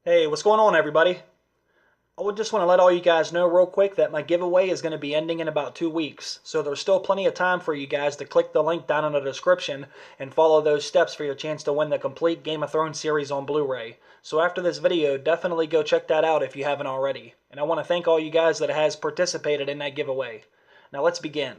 Hey, what's going on, everybody? I would just want to let all you guys know real quick that my giveaway is going to be ending in about 2 weeks, so there's still plenty of time for you guys to click the link down in the description and follow those steps for your chance to win the complete Game of Thrones series on Blu-ray. So after this video, definitely go check that out if you haven't already. And I want to thank all you guys that has participated in that giveaway. Now let's begin.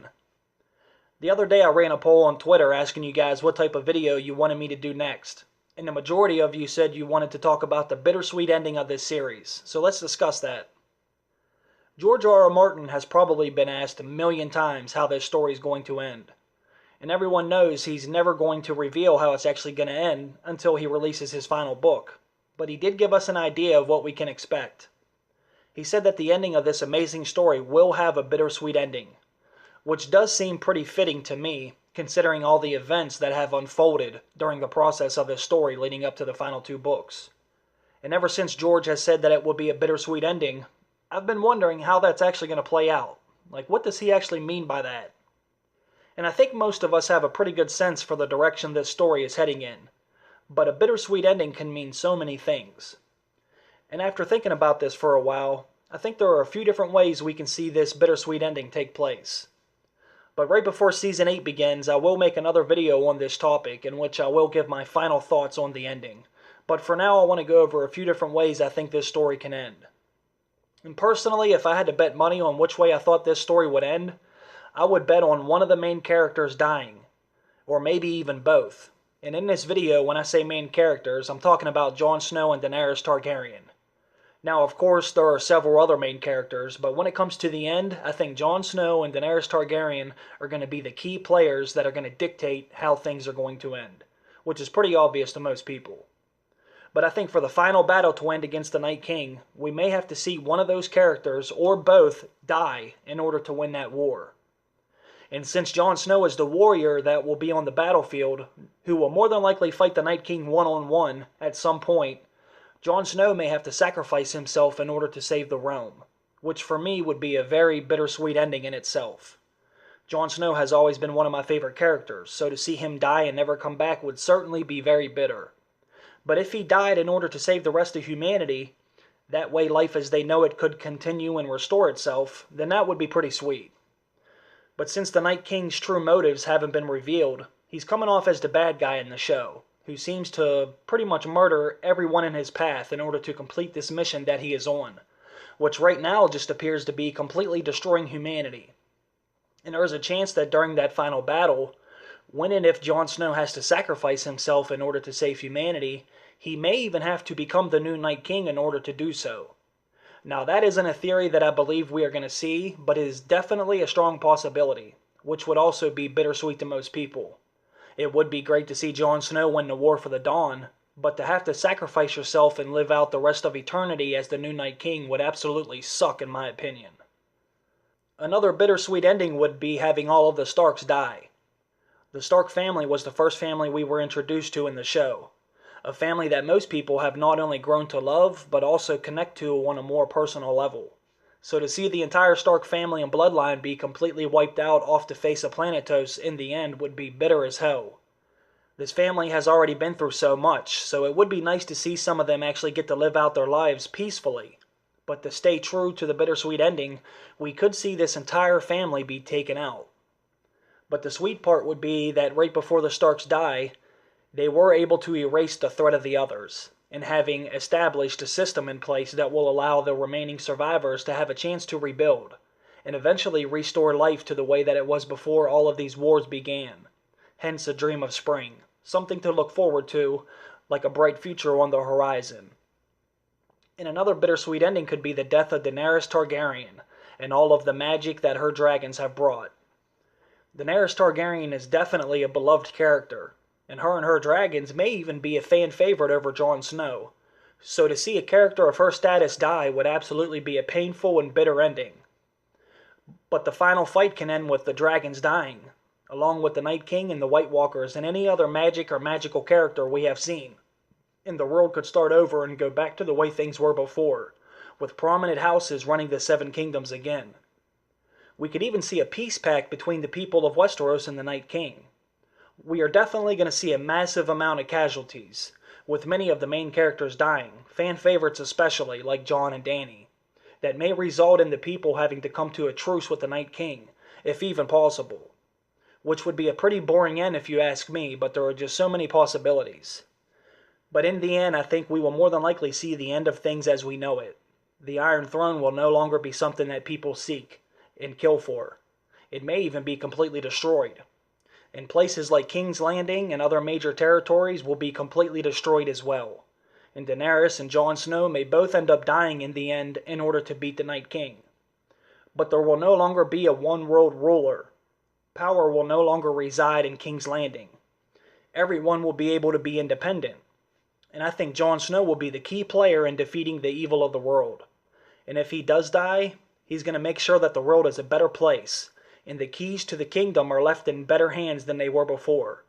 The other day I ran a poll on Twitter asking you guys what type of video you wanted me to do next. And the majority of you said you wanted to talk about the bittersweet ending of this series, so let's discuss that. George R. R. Martin has probably been asked a million times how this story is going to end. And everyone knows he's never going to reveal how it's actually going to end until he releases his final book. But he did give us an idea of what we can expect. He said that the ending of this amazing story will have a bittersweet ending, which does seem pretty fitting to me, considering all the events that have unfolded during the process of this story leading up to the final two books. And ever since George has said that it would be a bittersweet ending, I've been wondering how that's actually going to play out. Like, what does he actually mean by that? And I think most of us have a pretty good sense for the direction this story is heading in. But a bittersweet ending can mean so many things. And after thinking about this for a while, I think there are a few different ways we can see this bittersweet ending take place. But right before Season 8 begins, I will make another video on this topic in which I will give my final thoughts on the ending. But for now, I want to go over a few different ways I think this story can end. And personally, if I had to bet money on which way I thought this story would end, I would bet on one of the main characters dying, or maybe even both. And in this video, when I say main characters, I'm talking about Jon Snow and Daenerys Targaryen. Now, of course, there are several other main characters, but when it comes to the end, I think Jon Snow and Daenerys Targaryen are going to be the key players that are going to dictate how things are going to end, which is pretty obvious to most people. But I think for the final battle to end against the Night King, we may have to see one of those characters, or both, die in order to win that war. And since Jon Snow is the warrior that will be on the battlefield, who will more than likely fight the Night King one-on-one at some point, Jon Snow may have to sacrifice himself in order to save the realm, which for me would be a very bittersweet ending in itself. Jon Snow has always been one of my favorite characters, so to see him die and never come back would certainly be very bitter. But if he died in order to save the rest of humanity, that way life as they know it could continue and restore itself, then that would be pretty sweet. But since the Night King's true motives haven't been revealed, he's coming off as the bad guy in the show, who seems to pretty much murder everyone in his path in order to complete this mission that he is on, which right now just appears to be completely destroying humanity. And there is a chance that during that final battle, when and if Jon Snow has to sacrifice himself in order to save humanity, he may even have to become the new Night King in order to do so. Now that isn't a theory that I believe we are going to see, but it is definitely a strong possibility, which would also be bittersweet to most people. It would be great to see Jon Snow win the War for the Dawn, but to have to sacrifice yourself and live out the rest of eternity as the new Night King would absolutely suck in my opinion. Another bittersweet ending would be having all of the Starks die. The Stark family was the first family we were introduced to in the show. A family that most people have not only grown to love, but also connect to on a more personal level. So to see the entire Stark family and bloodline be completely wiped out off the face of Planetos in the end would be bitter as hell. This family has already been through so much, so it would be nice to see some of them actually get to live out their lives peacefully. But to stay true to the bittersweet ending, we could see this entire family be taken out. But the sweet part would be that right before the Starks die, they were able to erase the threat of the others, and having established a system in place that will allow the remaining survivors to have a chance to rebuild, and eventually restore life to the way that it was before all of these wars began. Hence a dream of spring, something to look forward to, like a bright future on the horizon. And another bittersweet ending could be the death of Daenerys Targaryen, and all of the magic that her dragons have brought. Daenerys Targaryen is definitely a beloved character, and her dragons may even be a fan favorite over Jon Snow. So to see a character of her status die would absolutely be a painful and bitter ending. But the final fight can end with the dragons dying, along with the Night King and the White Walkers and any other magic or magical character we have seen. And the world could start over and go back to the way things were before, with prominent houses running the Seven Kingdoms again. We could even see a peace pact between the people of Westeros and the Night King. We are definitely going to see a massive amount of casualties, with many of the main characters dying, fan favorites especially, like Jon and Dany, that may result in the people having to come to a truce with the Night King, if even possible. Which would be a pretty boring end if you ask me, but there are just so many possibilities. But in the end, I think we will more than likely see the end of things as we know it. The Iron Throne will no longer be something that people seek and kill for. It may even be completely destroyed. And places like King's Landing and other major territories will be completely destroyed as well. And Daenerys and Jon Snow may both end up dying in the end in order to beat the Night King. But there will no longer be a one-world ruler. Power will no longer reside in King's Landing. Everyone will be able to be independent. And I think Jon Snow will be the key player in defeating the evil of the world. And if he does die, he's going to make sure that the world is a better place, and the keys to the kingdom are left in better hands than they were before.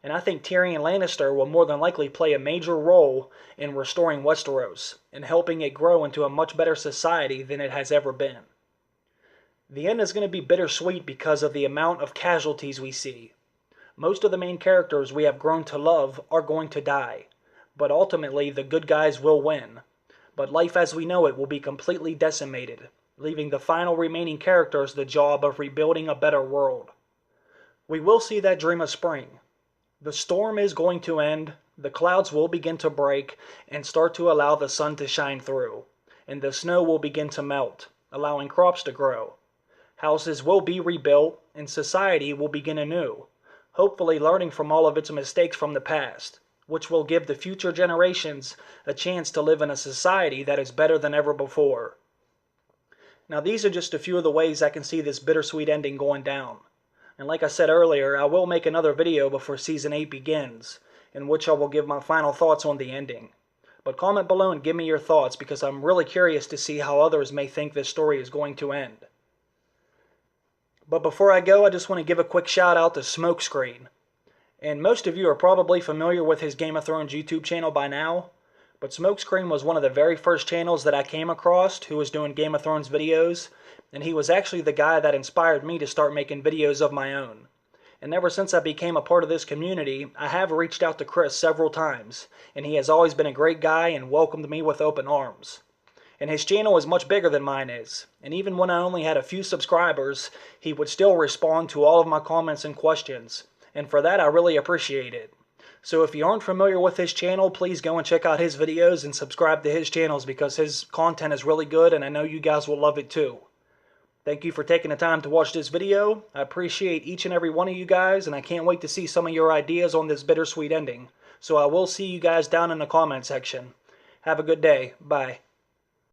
And I think Tyrion Lannister will more than likely play a major role in restoring Westeros, and helping it grow into a much better society than it has ever been. The end is going to be bittersweet because of the amount of casualties we see. Most of the main characters we have grown to love are going to die. But ultimately, the good guys will win. But life as we know it will be completely decimated, leaving the final remaining characters the job of rebuilding a better world. We will see that dream of spring. The storm is going to end, the clouds will begin to break and start to allow the sun to shine through, and the snow will begin to melt, allowing crops to grow. Houses will be rebuilt, and society will begin anew, hopefully learning from all of its mistakes from the past, which will give the future generations a chance to live in a society that is better than ever before. Now these are just a few of the ways I can see this bittersweet ending going down. And like I said earlier, I will make another video before Season 8 begins, in which I will give my final thoughts on the ending. But comment below and give me your thoughts, because I'm really curious to see how others may think this story is going to end. But before I go, I just want to give a quick shout out to Smokescreen. And most of you are probably familiar with his Game of Thrones YouTube channel by now, but Smokescreen was one of the very first channels that I came across who was doing Game of Thrones videos, and he was actually the guy that inspired me to start making videos of my own. And ever since I became a part of this community, I have reached out to Chris several times, and he has always been a great guy and welcomed me with open arms. And his channel is much bigger than mine is, and even when I only had a few subscribers, he would still respond to all of my comments and questions. And for that, I really appreciate it. So if you aren't familiar with his channel, please go and check out his videos and subscribe to his channels, because his content is really good and I know you guys will love it too. Thank you for taking the time to watch this video. I appreciate each and every one of you guys, and I can't wait to see some of your ideas on this bittersweet ending. So I will see you guys down in the comment section. Have a good day. Bye.